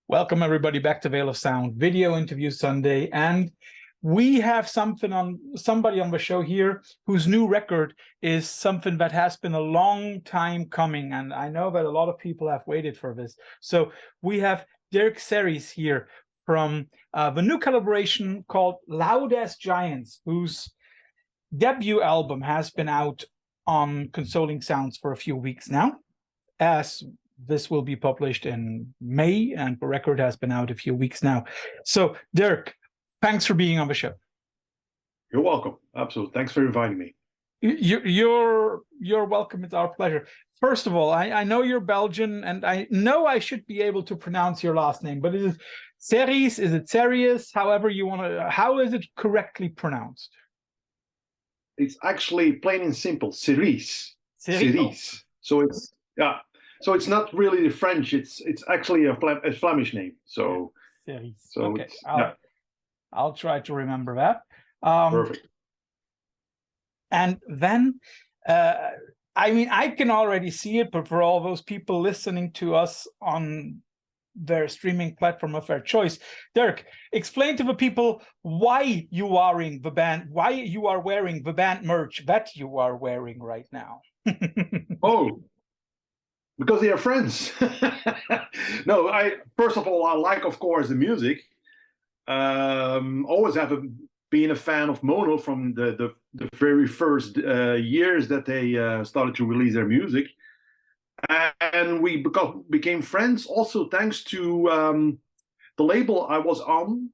Welcome everybody back to Veil of Sound Video Interview Sunday, and we have somebody on the show here whose new record is something that has been a long time coming, and I know that a lot of people have waited for this. So we have Dirk Serries here from the new collaboration called Loud as Giants, whose debut album has been out on Consoling Sounds for a few weeks now, as this will be published in May, and the record has been out a few weeks now. So, Dirk, thanks for being on the show. You're welcome. Absolutely. Thanks for inviting me. You're welcome. It's our pleasure. First of all, I know you're Belgian, and I know I should be able to pronounce your last name, but is it Serries? Is it Serries? However you want to. How is it correctly pronounced? It's actually plain and simple, Serries. Serries. So it's So it's not really the French. It's actually a Flemish name. So Serries. So okay. I'll try to remember that. Perfect. And then, I mean, I can already see it, but for all those people listening to us on their streaming platform of their choice, Dirk, explain to the people why you are wearing the band merch that you are wearing right now. Oh, because they are friends. No, first of all, I like, of course, the music. Always have been a fan of Mono from the very first years that they started to release their music. And we became friends also thanks to the label I was on,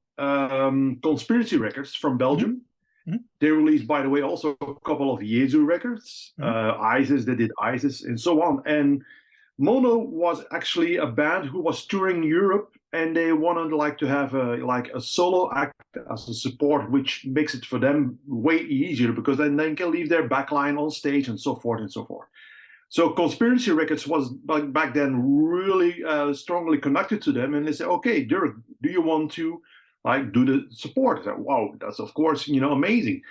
Conspiracy Records from Belgium. Mm-hmm. They released, by the way, also a couple of Jesu records, ISIS, they did ISIS and so on. And Mono was actually a band who was touring Europe, and they wanted to have a solo act as a support, which makes it for them way easier because then they can leave their backline on stage and so forth and so forth. So Conspiracy Records was back then really strongly connected to them, and they said, "Okay, Dirk, do you want to do the support?" I said, "Wow, that's of course amazing."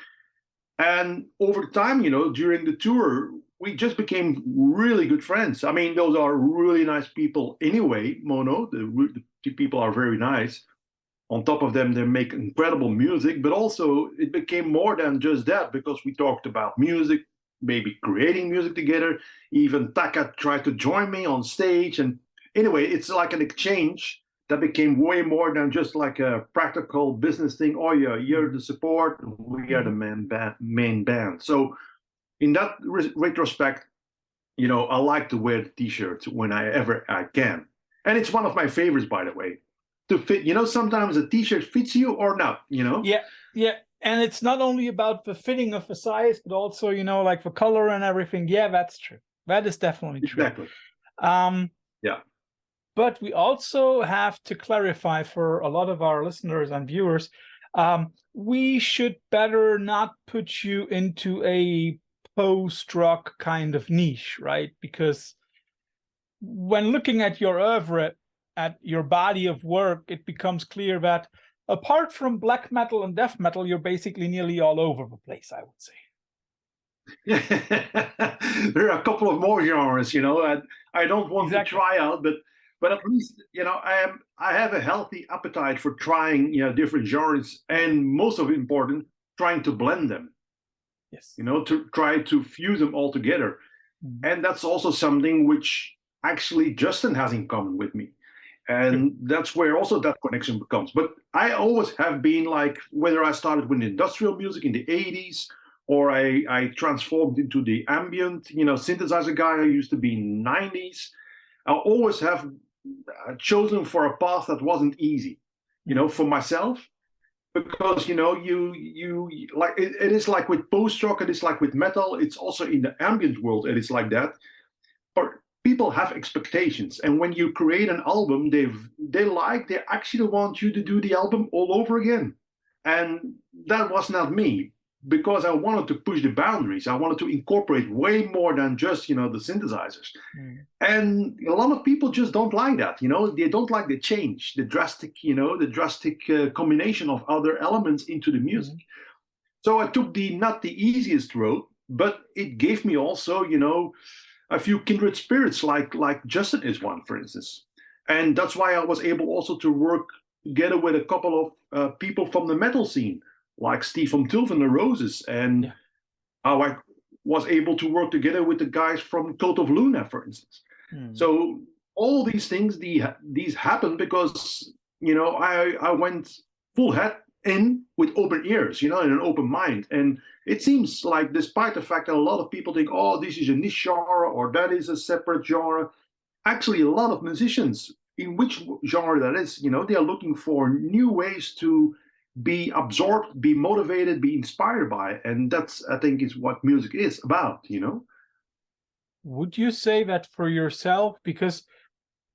And over time, during the tour, we just became really good friends. I mean, those are really nice people anyway. Mono, the people are very nice. On top of them, they make incredible music, but also it became more than just that because we talked about music, maybe creating music together. Even Taka tried to join me on stage. And anyway, it's like an exchange that became way more than just like a practical business thing. Oh yeah, you're the support, we are the main band. So in that retrospect, I like to wear the t-shirts whenever I can. And it's one of my favorites, by the way, to fit. Sometimes a t-shirt fits you or not, Yeah. And it's not only about the fitting of the size, but also, like the color and everything. Yeah, that's true. That is definitely true. Exactly. Yeah. But we also have to clarify for a lot of our listeners and viewers, we should better not put you into a post-rock kind of niche, right? Because when looking at your oeuvre, at your body of work, it becomes clear that apart from black metal and death metal, you're basically nearly all over the place, I would say. There are a couple of more genres, I don't want to try out, but at least, I have a healthy appetite for trying, different genres, and most of it important, trying to blend them. Yes. To try to fuse them all together. Mm-hmm. And that's also something which actually Justin has in common with me. And that's where also that connection becomes. But I always have been whether I started with industrial music in the 80s, or I transformed into the ambient, synthesizer guy I used to be in the 90s. I always have chosen for a path that wasn't easy, for myself. Because you like it is like with post-rock, it is like with metal, it's also in the ambient world, it is like that. But people have expectations, and when you create an album, they actually want you to do the album all over again. And that was not me, because I wanted to push the boundaries. I wanted to incorporate way more than just the synthesizers. And a lot of people just don't like that. They don't like the change, the drastic combination of other elements into the music. So I took not the easiest road, but it gave me also a few kindred spirits, like Justin is one, for instance. And that's why I was able also to work together with a couple of people from the metal scene, like Steve from Tilf and the Roses, and how I was able to work together with the guys from Cult of Luna, for instance. So all these things, these happened because, I went full head in with open ears, and an open mind. And it seems like, despite the fact that a lot of people think, oh, this is a niche genre or that is a separate genre, actually a lot of musicians, in which genre that is, they are looking for new ways to be absorbed, be motivated, be inspired by. And that's, I think, is what music is about, Would you say that for yourself? Because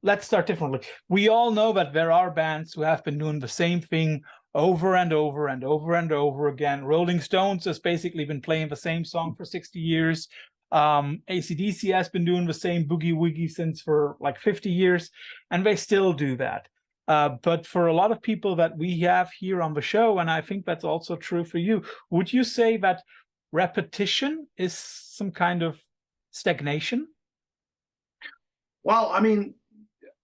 let's start differently. We all know that there are bands who have been doing the same thing over and over and over and over again. Rolling Stones has basically been playing the same song for 60 years. AC/DC has been doing the same boogie woogie since for like 50 years, and they still do that. But for a lot of people that we have here on the show, and I think that's also true for you, would you say that repetition is some kind of stagnation? Well, I mean,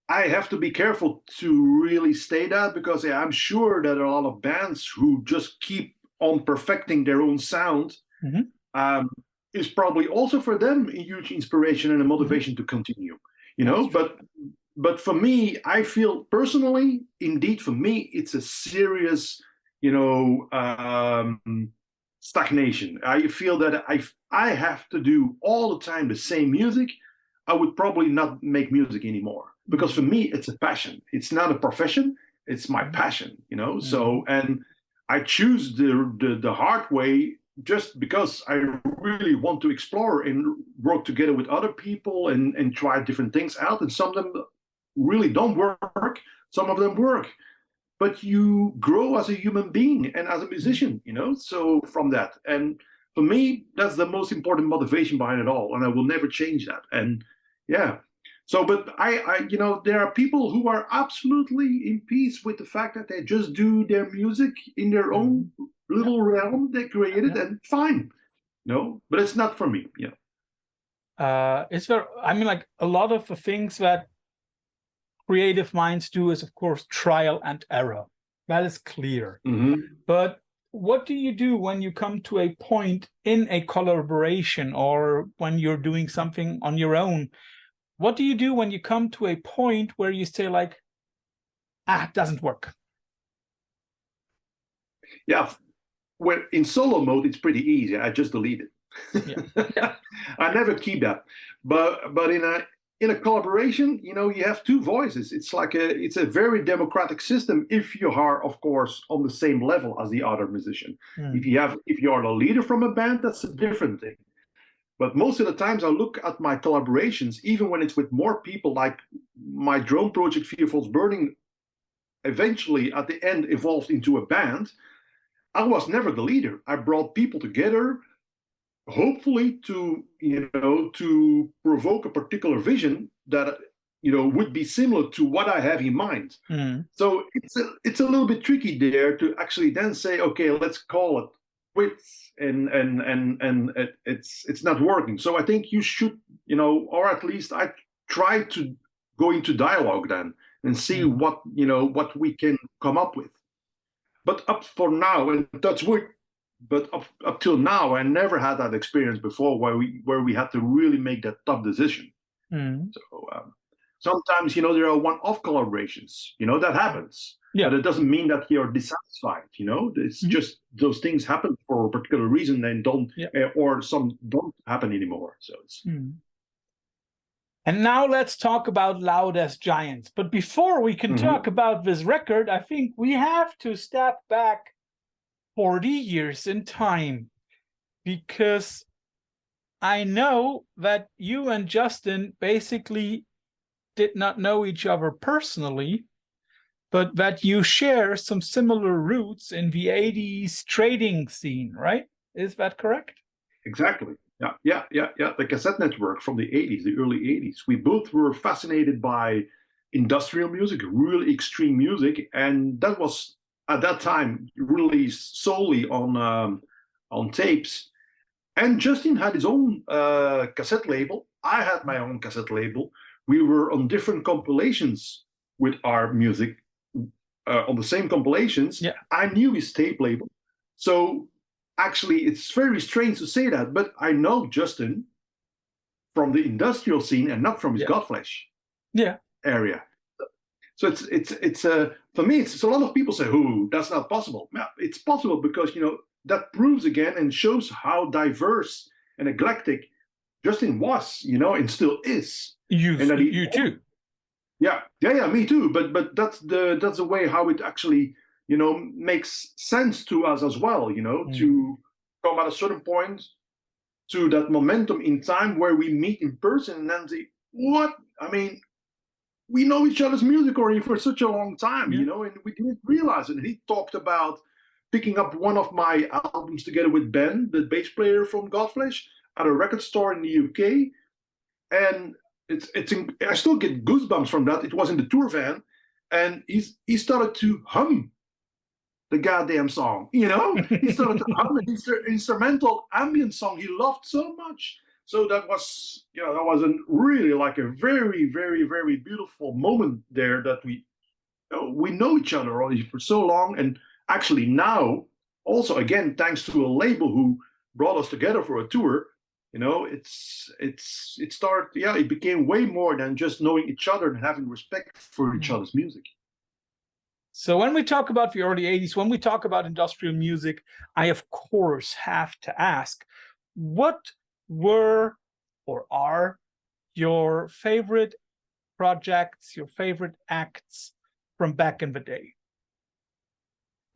I have to be careful to really say that, because I'm sure that there are a lot of bands who just keep on perfecting their own sound. Is probably also for them a huge inspiration and a motivation to continue, but for me, I feel personally, indeed, for me, it's a serious, stagnation. I feel that I have to do all the time the same music. I would probably not make music anymore, because for me, it's a passion. It's not a profession. It's my passion, So, and I choose the hard way, just because I really want to explore and work together with other people and try different things out. And some of them really don't work. Some of them work. But you grow as a human being and as a musician, so from that. And for me, that's the most important motivation behind it all. And I will never change that. And yeah. So, but I there are people who are absolutely in peace with the fact that they just do their music in their own little realm they created, and fine, but it's not for me. Is there, I mean, like, a lot of the things that creative minds do is, of course, trial and error. That is clear. But what do you do when you come to a point in a collaboration, or when you're doing something on your own? What do you do when you come to a point where you say, like, it doesn't work? Yeah. When in solo mode, it's pretty easy. I just delete it. I never keep that. But in a collaboration, you have two voices. It's like it's a very democratic system if you are, of course, on the same level as the other musician. If you are the leader from a band, that's a different thing. But most of the times I look at my collaborations, even when it's with more people, like my drone project, Fear Falls Burning, eventually at the end evolved into a band. I was never the leader. I brought people together, hopefully to provoke a particular vision that would be similar to what I have in mind. So it's a little bit tricky there to actually then say, okay, let's call it quits, and it's not working. So I think you should, or at least I try to go into dialogue then and see what we can come up with. But up for now, and that's weird, but up till now, I never had that experience before where we had to really make that tough decision. So sometimes, there are one-off collaborations, that happens. But it doesn't mean that you're dissatisfied, It's just those things happen for a particular reason and don't, or some don't happen anymore. So it's. And now let's talk about Loud as Giants. But before we can talk about this record, I think we have to step back 40 years in time, because I know that you and Justin basically did not know each other personally, but that you share some similar roots in the 80s trading scene, right? Is that correct? Exactly. Yeah. The cassette network from the 80s, the early 80s. We both were fascinated by industrial music, really extreme music. And that was, at that time, released solely on tapes. And Justin had his own cassette label. I had my own cassette label. We were on different compilations with our music on the same compilations. Yeah. I knew his tape label. So actually, it's very strange to say that, but I know Justin from the industrial scene and not from his Godflesh area. So it's for me, it's a lot of people say, "Oh, that's not possible." Yeah, it's possible because that proves again and shows how diverse and eclectic Justin was, and still is. You too. Yeah, me too. But that's the way how it actually makes sense to us as well. To come at a certain point to that momentum in time where we meet in person and then say, "What? I mean, we know each other's music already for such a long time, and we didn't realize it." And he talked about picking up one of my albums together with Ben, the bass player from Godflesh, at a record store in the UK, and I still get goosebumps from that. It was in the tour van, and he started to hum the goddamn song. He started to hum an instrumental ambient song he loved so much. So that was really like a very, very, very beautiful moment there that we know each other already for so long, and actually now also again thanks to a label who brought us together for a tour. It became way more than just knowing each other and having respect for each other's music. So when we talk about the early 80s, when we talk about industrial music, I of course have to ask, what were or are your favorite projects, your favorite acts from back in the day?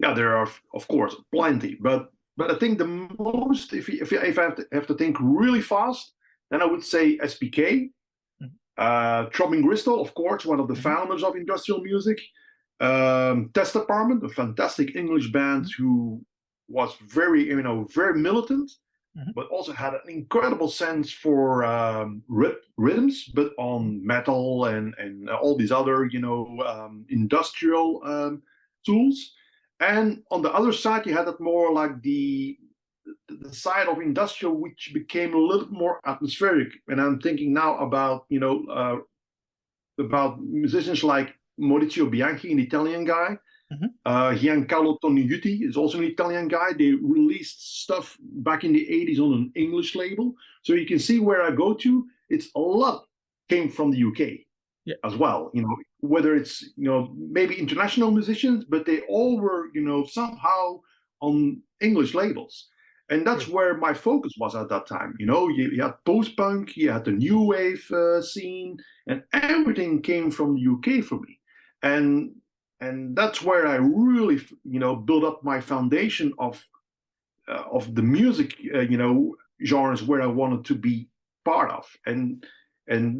Yeah, there are of course plenty, but I think the most, if I have to think really fast, then I would say SPK, Throbbing Gristle, of course, one of the founders of industrial music, Test Department, a fantastic English band who was very, very militant, but also had an incredible sense for rhythms, but on metal and all these other, industrial tools. And on the other side, you had that more like the side of industrial, which became a little more atmospheric. And I'm thinking now about musicians like Maurizio Bianchi, an Italian guy. Giancarlo Toniutti is also an Italian guy. They released stuff back in the 80s on an English label. So you can see where I go to. It's a lot came from the UK as well. Whether it's maybe international musicians, but they all were somehow on English labels. And that's where my focus was at that time. You had post-punk, you had the new wave scene, and everything came from the UK for me. And that's where I really, built up my foundation of the music, genres where I wanted to be part of. And a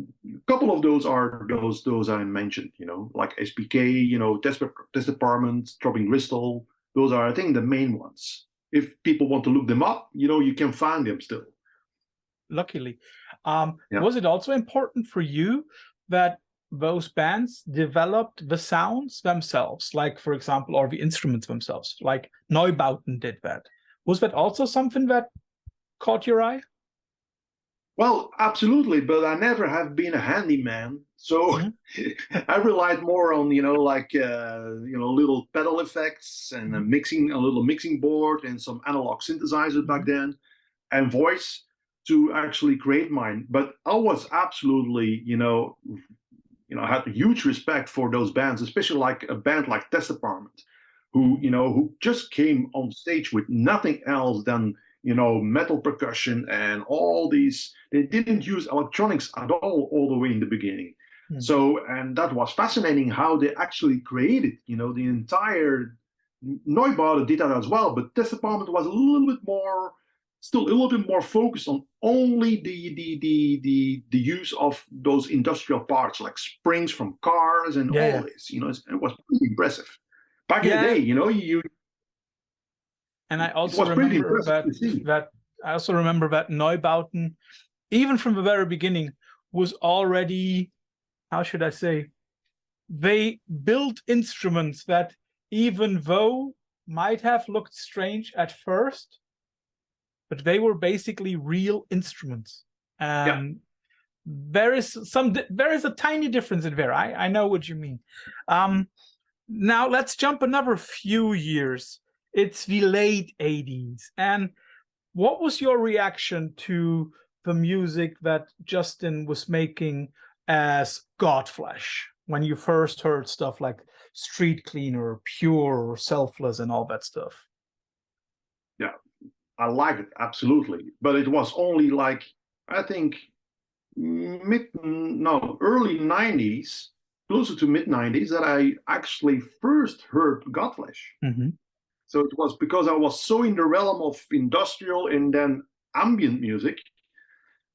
couple of those are those I mentioned, like SPK, Test Department, Throbbing Gristle. Those are, I think, the main ones. If people want to look them up, you can find them still. Luckily. Was it also important for you that those bands developed the sounds themselves, like, for example, or the instruments themselves, like Neubauten did that? Was that also something that caught your eye? Well, absolutely, but I never have been a handyman, so I relied more on little pedal effects and a little mixing board and some analog synthesizers back then, and voice to actually create mine. But I was absolutely I had huge respect for those bands, especially like a band like Test Department, who just came on stage with nothing else than metal percussion and all these. They didn't use electronics at all the way in the beginning. So, and that was fascinating how they actually created, the entire. Neubauten did that as well, but Test Department was still a little bit more focused on only the use of those industrial parts like springs from cars and all this. It was pretty impressive. Back in the day, you. And I also remember that Neubauten, even from the very beginning, was already, how should I say, they built instruments that, even though might have looked strange at first, but they were basically real instruments. And there is a tiny difference in there. I know what you mean. Now let's jump another few years. It's the late 80s. And what was your reaction to the music that Justin was making as Godflesh when you first heard stuff like Street Cleaner, Pure, Selfless, and all that stuff? Yeah, I like it, absolutely. But it was only like, I think, early 90s, closer to mid 90s, that I actually first heard Godflesh. Mm-hmm. So it was because I was so in the realm of industrial and then ambient music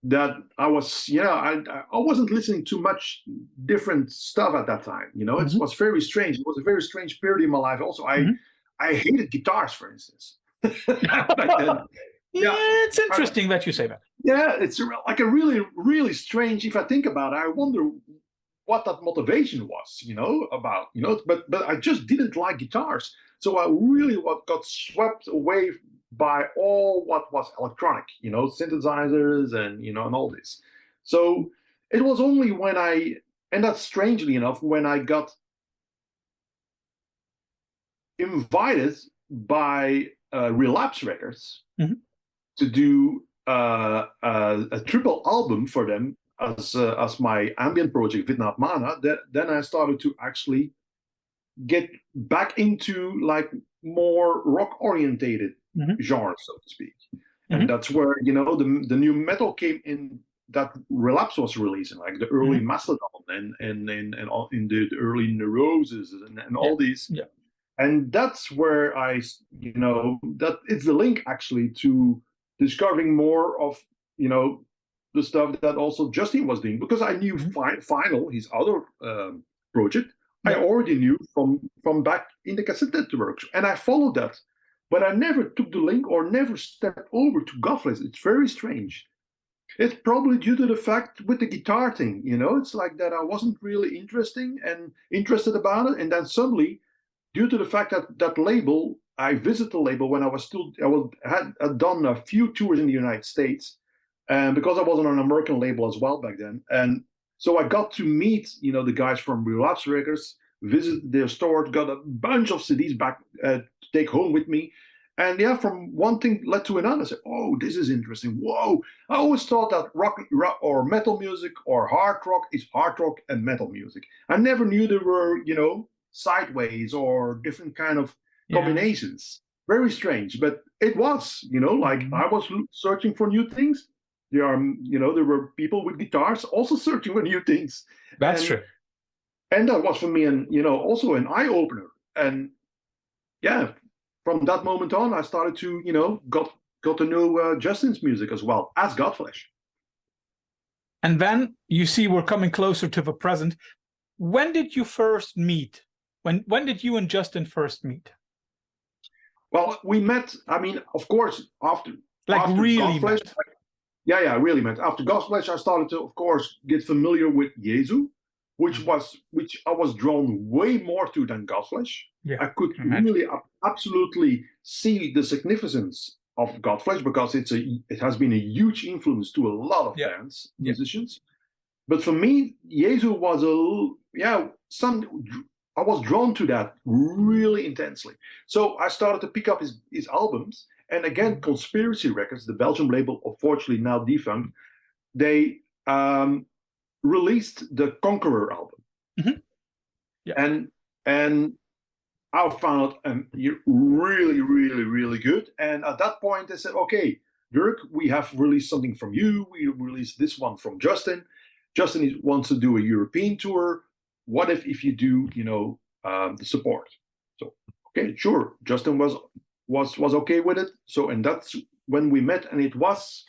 that I was, I wasn't listening to much different stuff at that time. It was very strange. It was a very strange period in my life. Also, I hated guitars, for instance. Back then. Yeah, it's interesting that you say that. Yeah, it's like a really, really strange. If I think about it, I wonder what that motivation was, about, but I just didn't like guitars. So I really got swept away by all what was electronic, synthesizers and all this. So it was only when and that's strangely enough, when I got invited by Relapse Records to do a triple album for them as my ambient project Vidnat Mana, then I started to actually get back into like more rock orientated genre, so to speak. And that's where the new metal came in, that Relapse was releasing, like the early Mastodon and all in the early Neuroses and all these. Yeah. And that's where that it's the link actually to discovering more of the stuff that also Justin was doing, because I knew Final, his other project, I already knew from back in the cassette networks, and I followed that, but I never took the link or never stepped over to Godflesh. It's very strange. It's probably due to the fact with the guitar thing, it's like that I wasn't really interested about it, and then suddenly, due to the fact that that label, I visited the label when had done a few tours in the United States, and because I was on an American label as well back then, and so I got to meet the guys from Relapse Records, visit their store, got a bunch of CDs back to take home with me, and from one thing led to another. I said, "Oh, this is interesting! Whoa!" I always thought that rock or metal music or hard rock is hard rock and metal music. I never knew there were sideways or different kind of combinations. Very strange, but it was, like I was searching for new things. There were people with guitars also searching for new things. That's true. And that was for me, also an eye opener. And from that moment on, I started to, got to know Justin's music as well as Godflesh. And then you see we're coming closer to the present. When did you first meet? When did you and Justin first meet? Well, we met, of course, after really Godflesh. met. Really met. After Godflesh, I started to, of course, get familiar with Jesu, which I was drawn way more to than Godflesh. Yeah. I could really absolutely see the significance of Godflesh, because it has been a huge influence to a lot of bands, musicians. But for me, Jesu was I was drawn to that really intensely. So I started to pick up his albums. And again, Conspiracy Records, the Belgian label, unfortunately now defunct, they released the Conqueror album. And I found it really, really, really good. And at that point, they said, "Okay, Dirk, we have released something from you. We released this one from Justin. Justin wants to do a European tour. What if you do, the support?" So, okay, sure. Justin was okay with it. So, and that's when we met, and it was,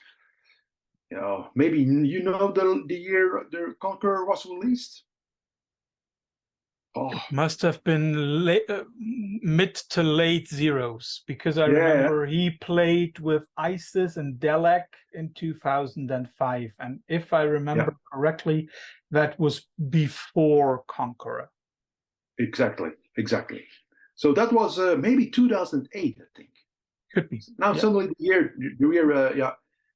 maybe the year the Conqueror was released. It must have been mid to late zeros, because I remember he played with Isis and Delek in 2005, and if I remember correctly, that was before Conqueror. Exactly. So that was maybe 2008, I think. Could be. Now suddenly the year,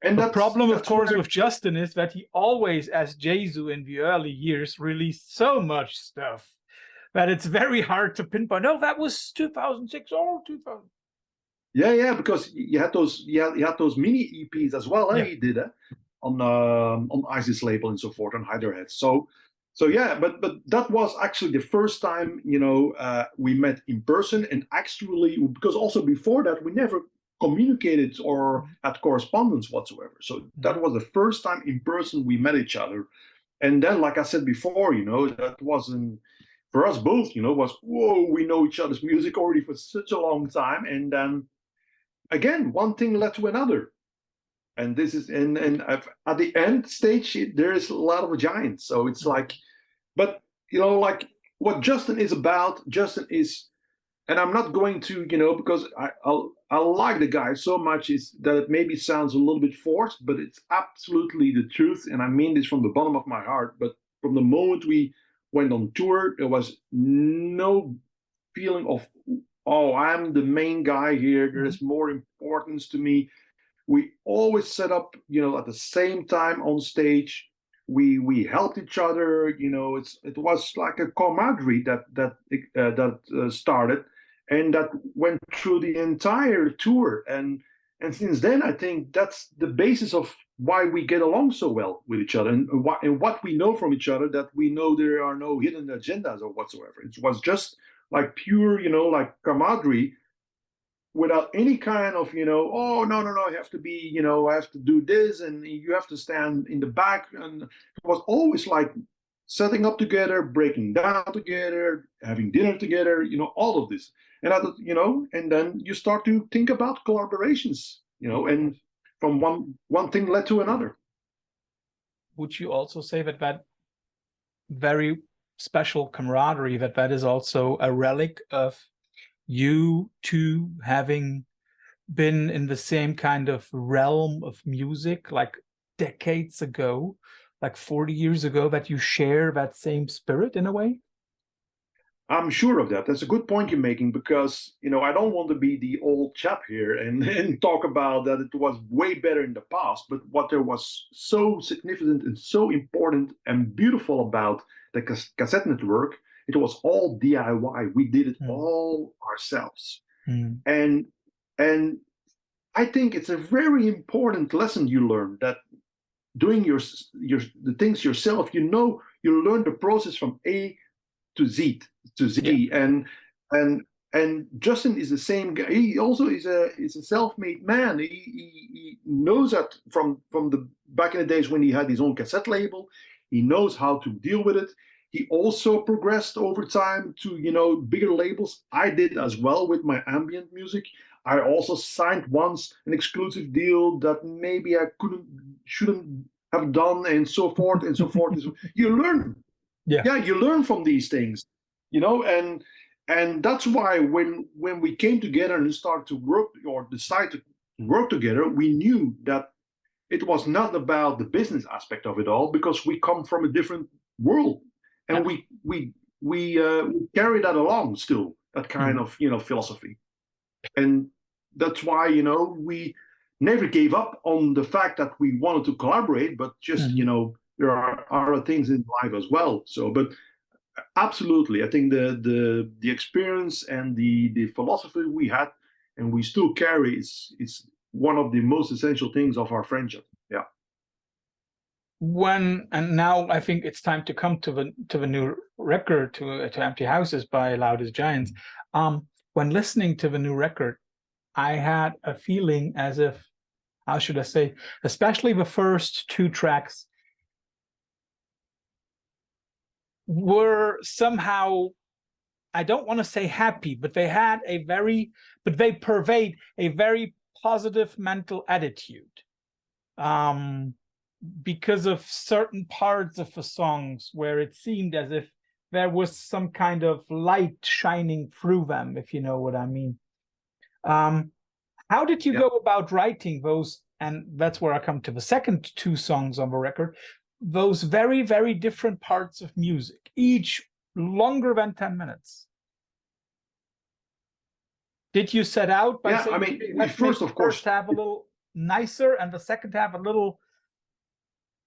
And the problem, of course, where, with Justin is that he always, as Jesus in the early years, released so much stuff that it's very hard to pinpoint. No, that was 2006 or 2000. yeah, because you had those mini EPs as well. Yeah. He did on Isis label and so forth on Hyderhead. So yeah, but that was actually the first time we met in person, and actually because also before that we never communicated or had correspondence whatsoever. So that was the first time in person we met each other, and then like I said before, that wasn't for us both. Was whoa, we know each other's music already for such a long time, and then again one thing led to another. And this is and at the end stage there is a lot of giants. So it's like, but like what Justin is about. Justin is, and I'm not going to because I like the guy so much is that it maybe sounds a little bit forced, but it's absolutely the truth, and I mean this from the bottom of my heart. But from the moment we went on tour, there was no feeling of, oh, I'm the main guy here. There's more importance to me. We always set up, at the same time on stage. We helped each other. It was like a camaraderie that started, and that went through the entire tour. And since then, I think that's the basis of why we get along so well with each other, and what we know from each other, that we know there are no hidden agendas or whatsoever. It was just like pure, like camaraderie, without any kind of, oh, no, I have to be, I have to do this, and you have to stand in the back. And it was always like setting up together, breaking down together, having dinner together, all of this. And and then you start to think about collaborations, and from one thing led to another. Would you also say that very special camaraderie, that is also a relic of you two having been in the same kind of realm of music like decades ago, like 40 years ago, that you share that same spirit in a way? I'm sure of that. That's a good point you're making, because I don't want to be the old chap here and talk about that it was way better in the past. But what there was so significant and so important and beautiful about the cassette network, it was all DIY. We did it all ourselves, and I think it's a very important lesson you learn, that doing the things yourself. You learn the process from A to Z. Yeah. And Justin is the same guy. He also is a self-made man. He knows that from the back in the days when he had his own cassette label. He knows how to deal with it. He also progressed over time to bigger labels. I did as well with my ambient music. I also signed once an exclusive deal that maybe I shouldn't have done, and so forth and so forth. You learn. Yeah, you learn from these things, and that's why when we came together and started to work, or decided to work together, we knew that it was not about the business aspect of it all, because we come from a different world, and we carry that along still, that kind of philosophy, and that's why we never gave up on the fact that we wanted to collaborate, but just there are other things in life as well. So, but absolutely, I think the experience and the philosophy we had and we still carry is one of the most essential things of our friendship. Yeah. And now I think it's time to come to the new record, to Empty Houses by Loud as Giants. When listening to the new record, I had a feeling as if, how should I say, especially the first two tracks were somehow, I don't want to say happy, but they pervade a very positive mental attitude. Because of certain parts of the songs where it seemed as if there was some kind of light shining through them, if you know what I mean. How did you go about writing those? And that's where I come to the second two songs on the record, those very, very different parts of music, each longer than 10 minutes. Did you set out by saying, first, of course, have a little nicer and the second half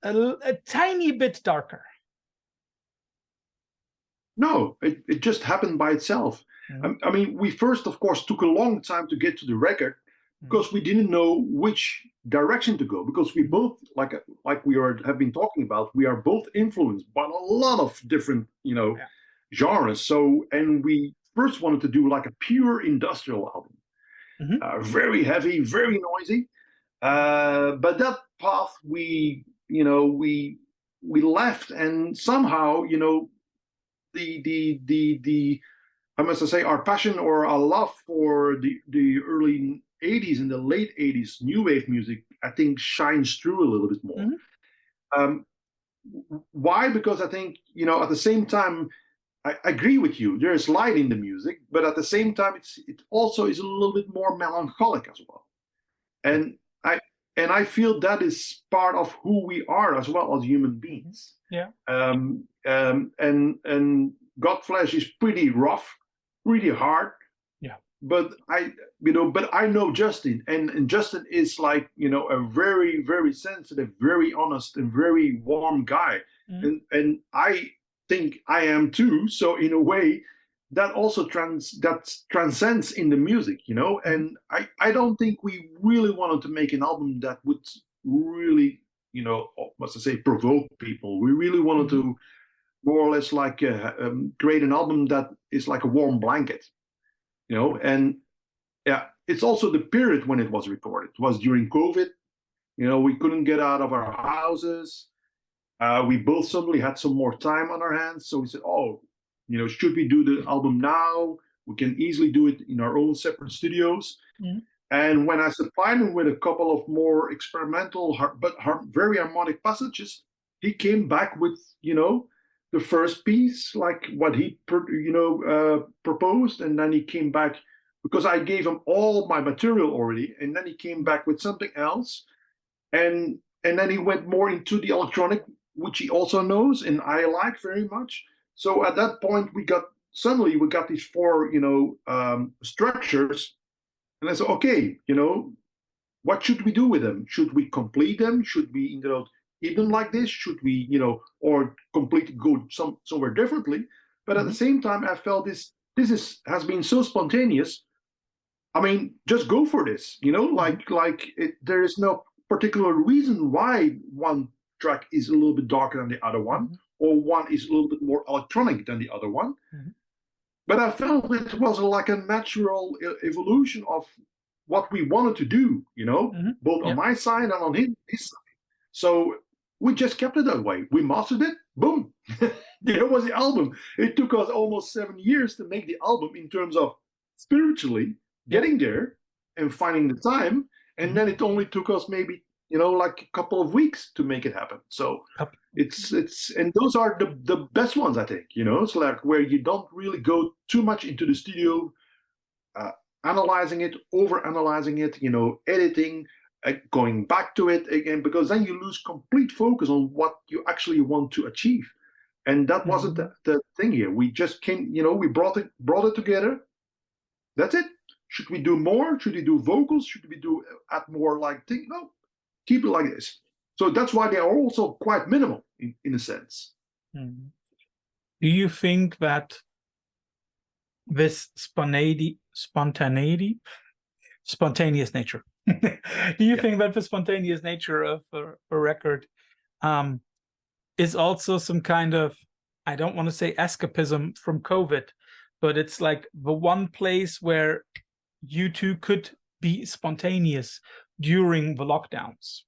a tiny bit darker? No, it just happened by itself. I mean, we first, of course, took a long time to get to the record because we didn't know which direction to go. Because we both, like have been talking about, we are both influenced by a lot of different, genres. So, and we first wanted to do like a pure industrial album, very heavy, very noisy. But that path we left, and somehow, the I must say our passion or our love for the early 80s and the late 80s new wave music, I think, shines through a little bit more. Why? Because I think, at the same time, I agree with you, there's light in the music, but at the same time it also is a little bit more melancholic as well. And I feel that is part of who we are as well as human beings. Yeah. And Godflesh is pretty rough, pretty hard. Yeah. But I know Justin, and Justin is like, a very, very sensitive, very honest, and very warm guy. And I think I am too. So in a way, that also transcends in the music, and I don't think we really wanted to make an album that would really, provoke people. We really wanted to more or less like create an album that is like a warm blanket, and yeah, it's also the period when it was recorded. It was during COVID. We couldn't get out of our houses. We both suddenly had some more time on our hands, so we said, should we do the album now? We can easily do it in our own separate studios. And when I supplied him with a couple of more experimental but very harmonic passages, he came back with, the first piece, like what he proposed, and then he came back because I gave him all my material already, and then he came back with something else, and then he went more into the electronic, which he also knows and I like very much. So at that point, we got these four, structures, and I said, okay, what should we do with them? Should we complete them? Should we, keep them like this? Should we, or completely go somewhere differently? But at the same time, I felt this has been so spontaneous. I mean, just go for this, there is no particular reason why one track is a little bit darker than the other one, or one is a little bit more electronic than the other one. But I felt it was like a natural evolution of what we wanted to do, both on my side and on his side. So we just kept it that way. We mastered it, boom. There was the album. It took us almost 7 years to make the album in terms of spiritually getting there and finding the time. And then it only took us maybe, like a couple of weeks to make it happen. So it's and those are the best ones, I think, it's like where you don't really go too much into the studio, analyzing it, over-analyzing it, editing, going back to it again, because then you lose complete focus on what you actually want to achieve. And that wasn't the thing here. We just came, we brought it together. That's it. Should we do more? Should we do vocals? Should we add more like thing? No, keep it like this. So that's why they are also quite minimal in a sense. Do you think that this spontaneous nature, do you think that the spontaneous nature of a record is also some kind of, I don't want to say escapism from COVID, but it's like the one place where you two could be spontaneous during the lockdowns?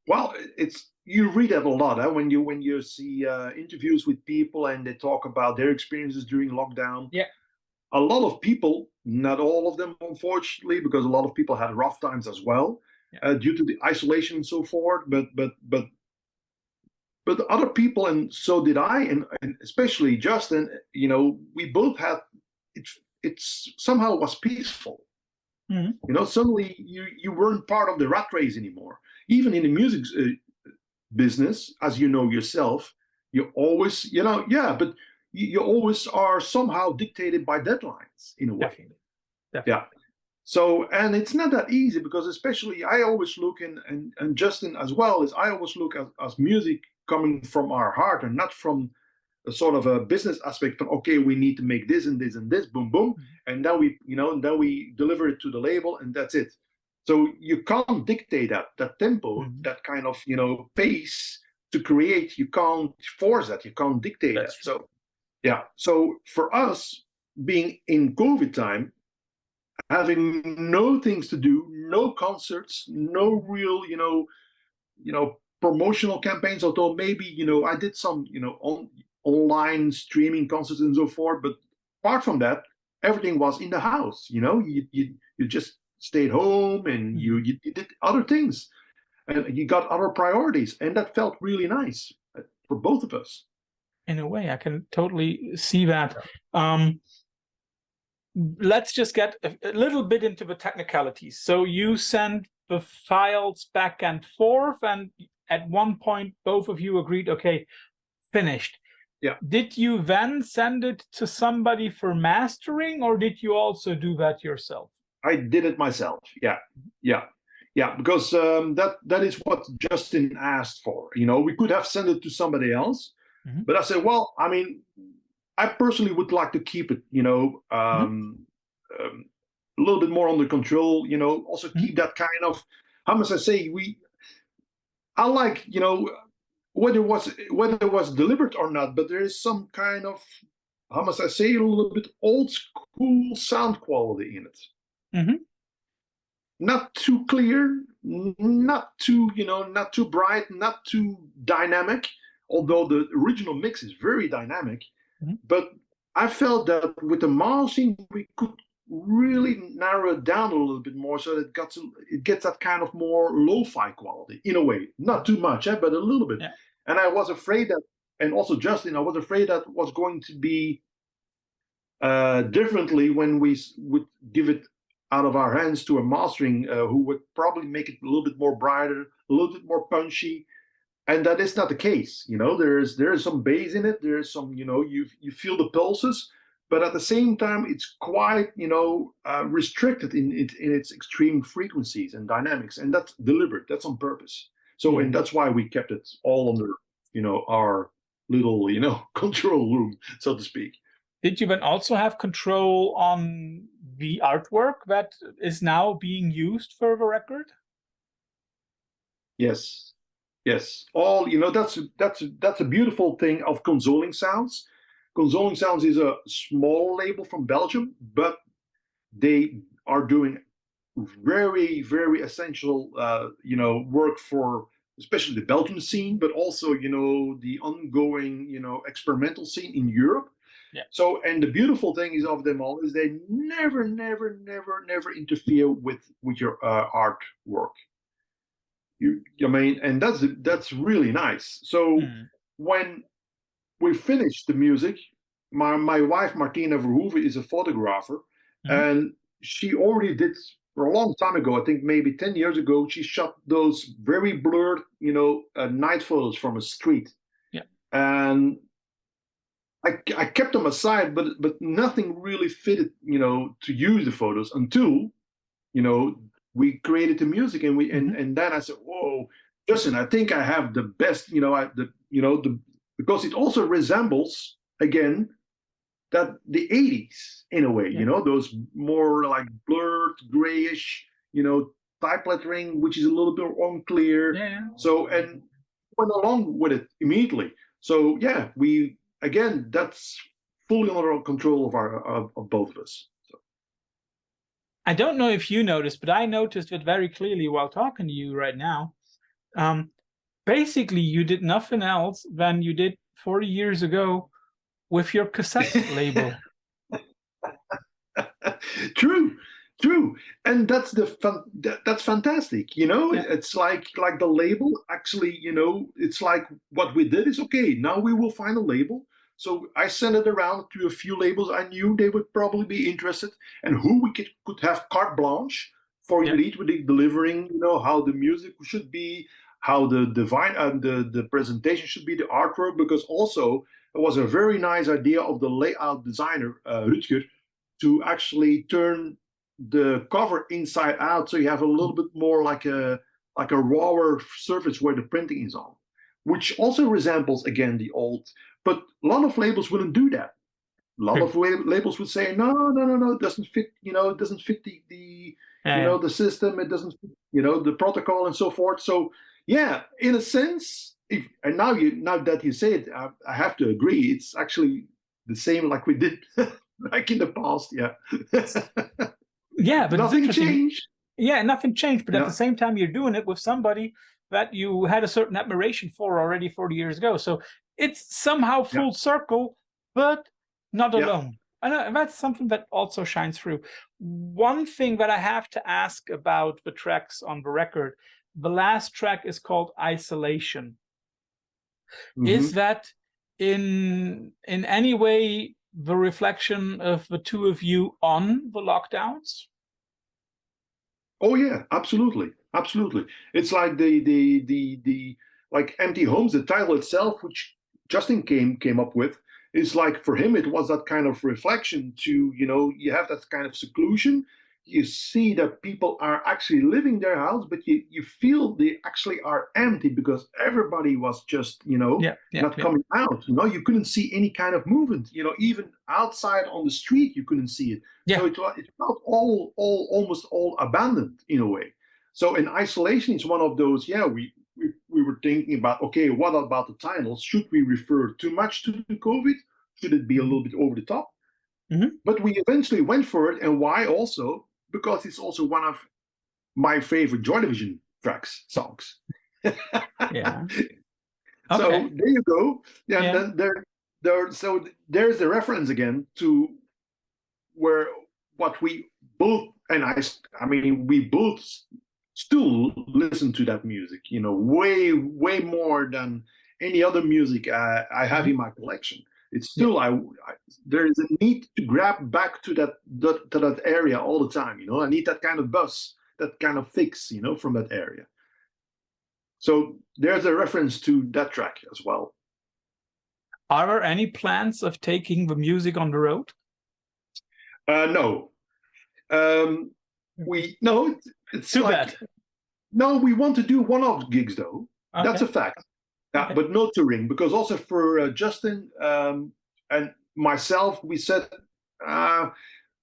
Well, you read that a lot when you see interviews with people and they talk about their experiences during lockdown. Yeah, a lot of people, not all of them, unfortunately, because a lot of people had rough times as well, due to the isolation and so forth. But other people, and so did I, and especially Justin, we both had it somehow was peaceful. Suddenly you weren't part of the rat race anymore. Even in the music business, as you know yourself, you always, but you always are somehow dictated by deadlines in a way. Definitely. So, and it's not that easy because especially I always look and Justin as well, is I always look at music coming from our heart and not from a sort of a business aspect from, okay, we need to make this and this and this, boom, boom. And then we, then we deliver it to the label and that's it. So you can't dictate that tempo, that kind of, pace to create. You can't force that. You can't dictate that. So, yeah. So for us, being in COVID time, having no things to do, no concerts, no real, promotional campaigns. Although maybe, I did some, online streaming concerts and so forth. But apart from that, everything was in the house. You just stayed home and you did other things, and you got other priorities, and that felt really nice for both of us. In a way, I can totally see that. Let's just get a little bit into the technicalities. So you send the files back and forth, and at one point, both of you agreed, okay, finished. Yeah. Did you then send it to somebody for mastering, or did you also do that yourself? I did it myself. Yeah. Because that is what Justin asked for. We could have sent it to somebody else, but I said, well, I mean, I personally would like to keep it, a little bit more under control. Also keep that kind of, how must I say, I like, whether it was deliberate or not, but there is some kind of, how must I say, a little bit old school sound quality in it. Not too clear, not too, not too bright, not too dynamic, although the original mix is very dynamic. But I felt that with the mastering, we could really narrow it down a little bit more so that it gets that kind of more lo-fi quality in a way. Not too much, but a little bit. Yeah. And I was afraid that, and also Justin, I was afraid that was going to be differently when we would give it out of our hands to a mastering who would probably make it a little bit more brighter, a little bit more punchy. And that is not the case. There is some bass in it. There is some, you feel the pulses, but at the same time, it's quite, restricted in its extreme frequencies and dynamics, and that's deliberate. That's on purpose. So, and that's why we kept it all under, our little, control room, so to speak. Did you then also have control on the artwork that is now being used for the record? Yes. All, that's a beautiful thing of Consoling Sounds. Consoling Sounds is a small label from Belgium, but they are doing very, very essential, work for especially the Belgian scene, but also, the ongoing, experimental scene in Europe. Yeah. So, and the beautiful thing is of them all is they never interfere with your artwork. And that's really nice. So when we finished the music, my wife Martina Verhoeven is a photographer, and she already did for a long time ago. I think maybe 10 years ago, she shot those very blurred, night photos from a street. Yeah, and I kept them aside, but nothing really fitted, to use the photos until, we created the music, and and then I said, "Whoa, Justin, I think I have the best." Because it also resembles again that the '80s in a way. Those more like blurred, grayish, type lettering, which is a little bit unclear. Yeah. So and went along with it immediately. So yeah, that's fully under control of both of us. I don't know if you noticed, but I noticed it very clearly while talking to you right now. Basically, you did nothing else than you did 40 years ago with your cassette label. True. And that's fantastic. It's like the label actually, it's like what we did is okay. Now we will find a label. So I sent it around to a few labels I knew they would probably be interested, and who we could have carte blanche for indeed with the delivering, how the music should be, how the presentation should be, the artwork, because also it was a very nice idea of the layout designer, Rutger, to actually turn the cover inside out, so you have a little bit more like a rawer surface where the printing is on, which also resembles again the old. But a lot of labels wouldn't do that. A lot of labels would say, no, it doesn't fit. It doesn't fit the the system. It doesn't fit, the protocol and so forth. So yeah, in a sense, now that you say it, I have to agree. It's actually the same like we did like in the past. Yeah. Yeah, but nothing changed. Yeah, nothing changed. But at the same time, you're doing it with somebody that you had a certain admiration for already 40 years ago. So it's somehow full circle, but not alone. And that's something that also shines through. One thing that I have to ask about the tracks on the record, the last track is called Isolation. Is that in any way the reflection of the two of you on the lockdowns? Oh yeah, absolutely. It's like the like Empty Homes, the title itself, which Justin came up with, is like, for him it was that kind of reflection to, you have that kind of seclusion. You see that people are actually living their house, but you feel they actually are empty because everybody was just, not coming out. You couldn't see any kind of movement. Even outside on the street, you couldn't see it. Yeah. So it felt almost all abandoned in a way. So in Isolation, it's one of those. Yeah, we were thinking about, okay, what about the title? Should we refer too much to the COVID? Should it be a little bit over the top? But we eventually went for it. And why also? Because it's also one of my favorite Joy Division songs. Yeah. So there you go. Yeah. And then so there's the reference again to where what we both, and I mean we both still listen to that music, way more than any other music I have in my collection. It's still there is a need to grab back to that area all the time. I need that kind of buzz, that kind of fix, from that area. So there's a reference to that track as well. Are there any plans of taking the music on the road? No. It's too bad. No, we want to do one-off gigs though. Okay. That's a fact. Yeah, but no touring, because also for Justin and myself, we said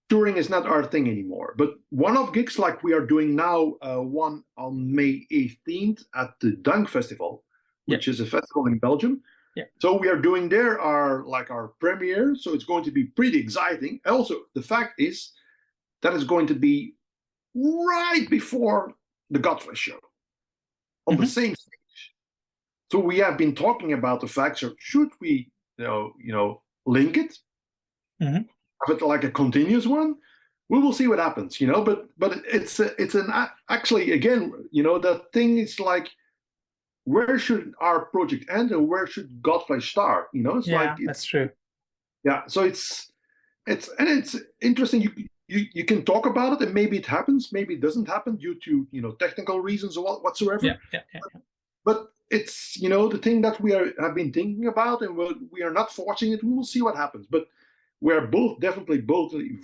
touring is not our thing anymore. But one-off gigs like we are doing now, one on May 18th at the Dunk Festival, which is a festival in Belgium. Yeah. So we are doing there our premiere. So it's going to be pretty exciting. Also, the fact is that is going to be right before the Godflesh show on the same stage. So we have been talking about the fact, so should we, link it, have it like a continuous one? We will see what happens, But it's actually again, the thing is like, where should our project end and where should Godflesh start? That's true. Yeah, so it's interesting. You can talk about it, and maybe it happens, maybe it doesn't happen due to technical reasons or whatsoever. Yeah. But it's the thing that we have been thinking about, and we are not forcing it. We will see what happens. But we are definitely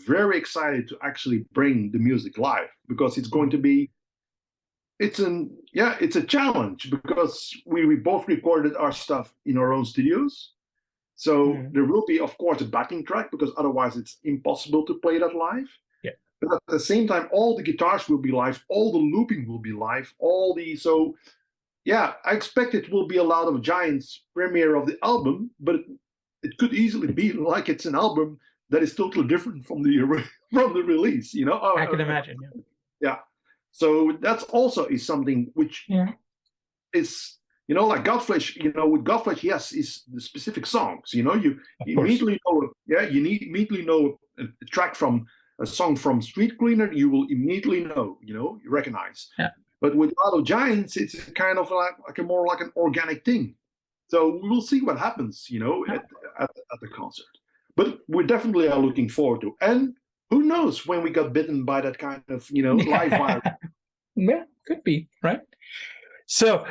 very excited to actually bring the music live, because it's going to be. It's a challenge, because we both recorded our stuff in our own studios. So there will be, of course, a backing track, because otherwise it's impossible to play that live. Yeah. But at the same time, all the guitars will be live, all the looping will be live, I expect it will be a lot of Giants premiere of the album, but it could easily be like it's an album that is totally different from the release. I can imagine. Yeah. So that's also is something which is. Like Godflesh, with Godflesh, yes, is the specific songs. You immediately know. Yeah, you immediately know a track from a song from Street Cleaner. You will immediately know. You recognize. Yeah. But with Auto Giants, it's kind of like more like an organic thing. So we will see what happens. At the concert. But we definitely are looking forward to. And who knows when we got bitten by that kind of live virus. Yeah, could be, right? So.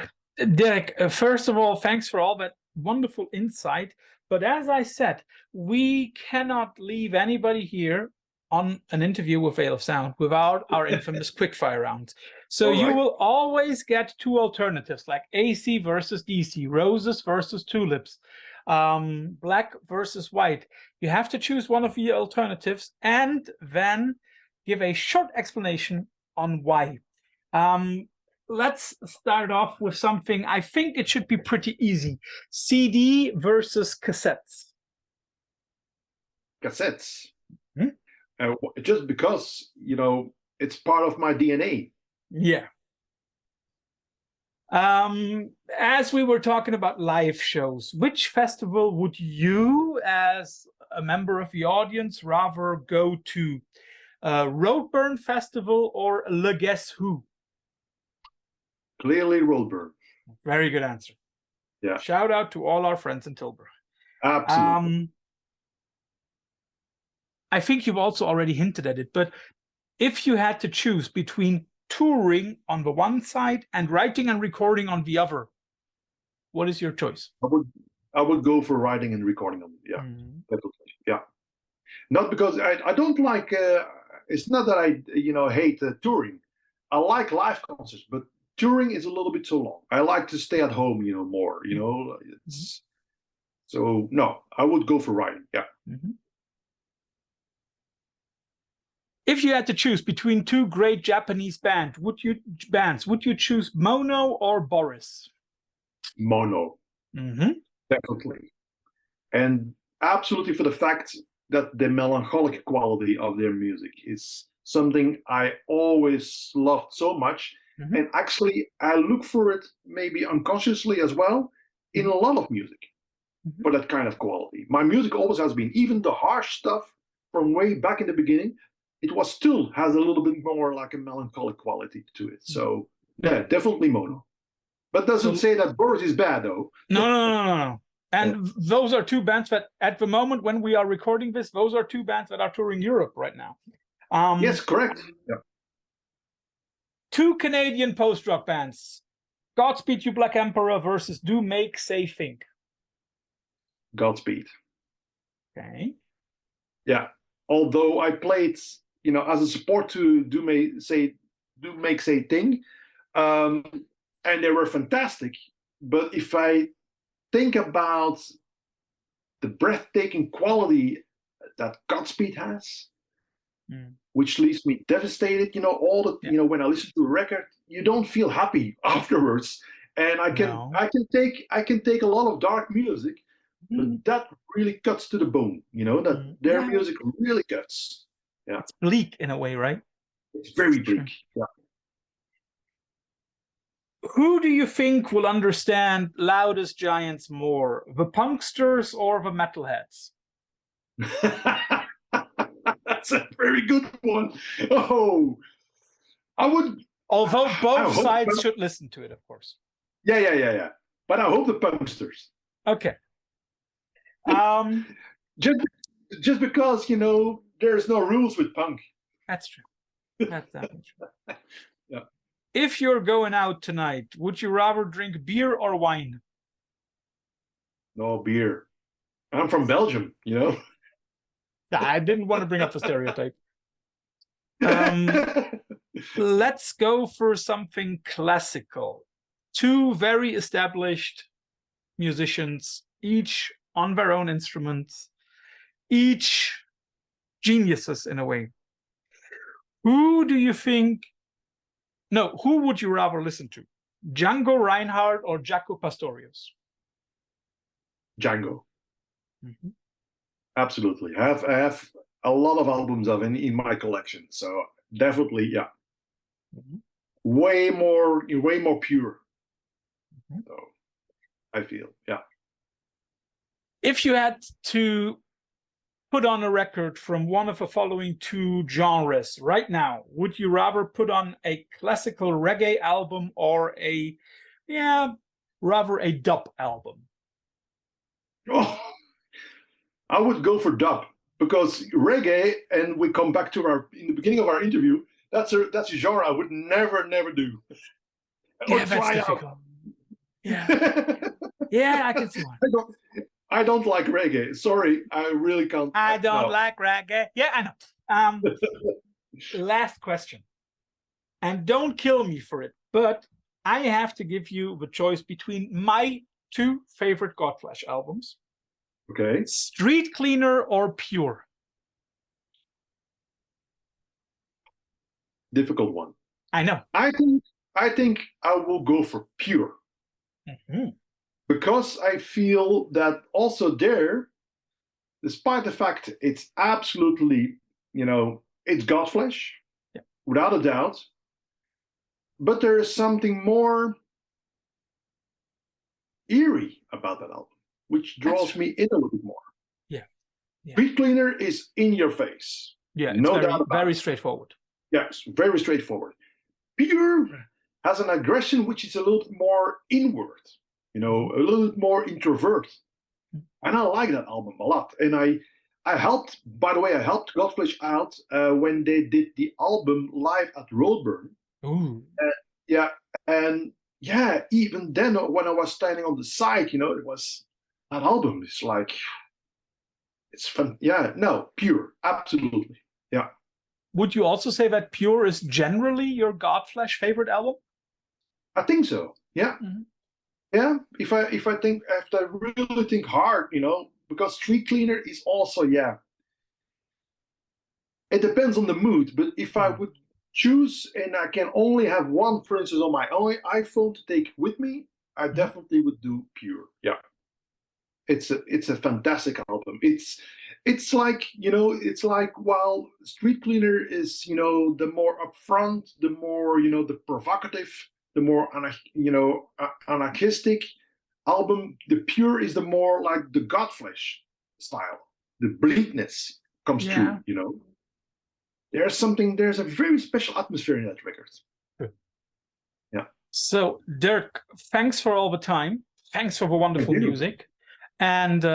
Dirk, first of all, thanks for all that wonderful insight. But as I said, we cannot leave anybody here on an interview with Veil of Sound without our infamous quickfire rounds. So you will always get two alternatives, like AC versus DC, roses versus tulips, black versus white. You have to choose one of the alternatives and then give a short explanation on why. Let's start off with something. I think it should be pretty easy. CD versus cassettes. Cassettes. Just because, you know, it's part of my DNA. Yeah. As we were talking about live shows, which festival would you, as a member of the audience, rather go to? Roadburn Festival or Le Guess Who? Clearly Roadburn. Very good answer. Yeah. Shout out to all our friends in Tilburg. Absolutely. I think you've also already hinted at it, but if you had to choose between touring on the one side and writing and recording on the other, what is your choice? I would go for writing and recording on it. Yeah, definitely. Yeah. Not because I don't like. It's not that I hate touring. I like live concerts, but touring is a little bit too long. I like to stay at home, more. So no, I would go for writing. Yeah. If you had to choose between two great Japanese bands, would you choose Mono or Boris? Mono. Definitely. And absolutely for the fact that the melancholic quality of their music is something I always loved so much. And actually, I look for it maybe unconsciously as well in a lot of music for that kind of quality. My music always has been, even the harsh stuff from way back in the beginning, it still has a little bit more like a melancholic quality to it. So yeah, definitely Mono. But doesn't say that Boris is bad, though. No. And those are two bands that, at the moment when we are recording this, those are two bands that are touring Europe right now. Yes, correct. Yeah. Two Canadian post-rock bands, Godspeed You Black Emperor versus Do Make Say Think. Godspeed. Okay. Yeah. Although I played, as a support to Do Make Say Think, and they were fantastic. But if I think about the breathtaking quality that Godspeed has, which leaves me devastated, when I listen to a record, you don't feel happy afterwards. And I can take a lot of dark music, but that really cuts to the bone, that their music really cuts. Yeah. It's bleak in a way, right? It's very bleak. Yeah. Who do you think will understand Loudest Giants more, the punksters or the metalheads? That's a very good one. Oh, I would. Although both sides should listen to it, of course. Yeah. But I hope the punksters. Okay. Just because there's no rules with punk. That's true. That's definitely true. Yeah. If you're going out tonight, would you rather drink beer or wine? No, beer. I'm from Belgium, I didn't want to bring up the stereotype. Let's go for something classical. Two very established musicians, each on their own instruments, each geniuses in a way. Who would you rather listen to? Django Reinhardt or Jaco Pastorius? Django. Absolutely. I have a lot of albums of him in my collection, so definitely, yeah. Way more pure. So I feel, yeah. If you had to put on a record from one of the following two genres right now, would you rather put on a classical reggae album or rather a dub album? Oh, I would go for dub, because reggae, and we come back to in the beginning of our interview, that's a genre I would never do. Yeah, that's difficult. Yeah, I can see one. I don't like reggae. Sorry, I really can't. I don't like reggae. Yeah, I know. Last question, and don't kill me for it, but I have to give you the choice between my two favorite Godflesh albums. Okay. Street Cleaner or Pure? Difficult one. I know. I think I will go for Pure. Mm-hmm. Because I feel that also there, despite the fact it's absolutely, it's Godflesh, yeah, without a doubt, but there is something more eerie about that album, which draws me in a little bit more. Yeah. Street Cleaner is in your face. Yeah, it's no doubt about very it. straightforward. Yes, very straightforward. Pure has an aggression which is a little bit more inward, a little bit more introvert. And I like that album a lot. And I helped Godflesh out when they did the album live at Roadburn. Ooh. Even then when I was standing on the side, it was that album. It's like, it's fun. Yeah, no, Pure, absolutely. Yeah. Would you also say that Pure is generally your Godflesh favorite album? I think so. Yeah. Mm-hmm. Yeah. If I really think hard, because Street Cleaner is also, it depends on the mood. But if I would choose and I can only have one, for instance, on my own iPhone to take with me, I definitely would do Pure. Yeah. It's a fantastic album. It's like, while Street Cleaner is, the more upfront, the more, the provocative, the more, anarchistic album, the Pure is the more like the Godflesh style. The bleakness comes through, There's a very special atmosphere in that record. Yeah. So, Dirk, thanks for all the time. Thanks for the wonderful music. And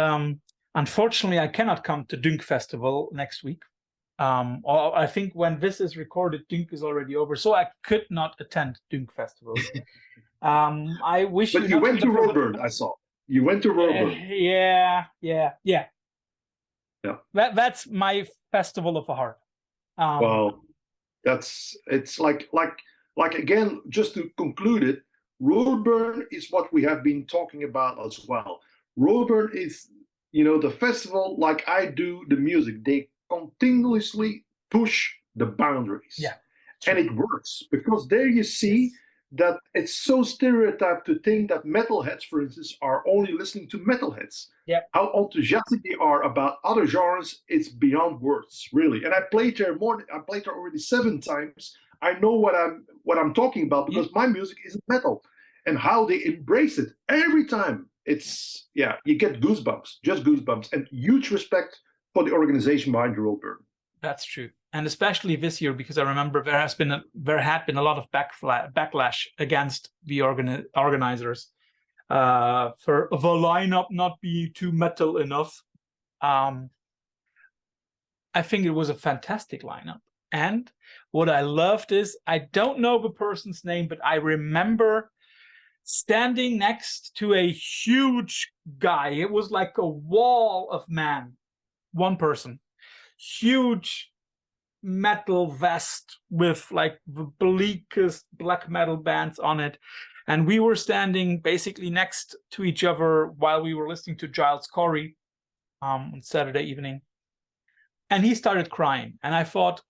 unfortunately, I cannot come to Dunk Festival next week. Or I think when this is recorded, Dunk is already over, so I could not attend Dunk Festival. I wish but you went to Roadburn, I saw. You went to Roadburn. Yeah. That's my festival of the heart. Well, it's like again, just to conclude it, Roadburn is what we have been talking about as well. Roadburn is, the festival, like I do the music, they continuously push the boundaries. Yeah. And it works, because there you see that it's so stereotyped to think that metalheads, for instance, are only listening to metalheads. Yeah. How enthusiastic they are about other genres, it's beyond words, really. And I played there already 7 times. I know what I'm talking about, because my music isn't metal. And how they embrace it every time. It's, you get goosebumps, just goosebumps, and huge respect for the organization behind Roadburn. That's true. And especially this year, because I remember there had been a lot of backlash against the organizers for the lineup not being too metal enough. I think it was a fantastic lineup. And what I loved is, I don't know the person's name, but I remember standing next to a huge guy. It was like a wall of man. One person. Huge metal vest with like the bleakest black metal bands on it. And we were standing basically next to each other while we were listening to Giles Corey on Saturday evening. And he started crying. And I thought,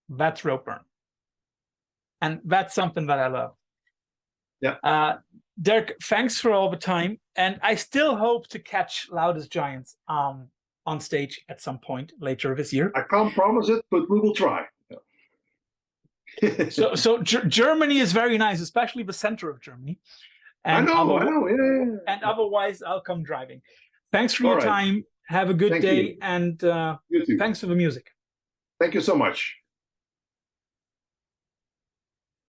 that's Roadburn. And that's something that I love. Yeah. Dirk, thanks for all the time. And I still hope to catch Loudest Giants on stage at some point later this year. I can't promise it, but we will try. So Germany is very nice, especially the center of Germany. And I know. Yeah. And otherwise, I'll come driving. Thanks for your time. Have a good day. And thanks for the music. Thank you so much.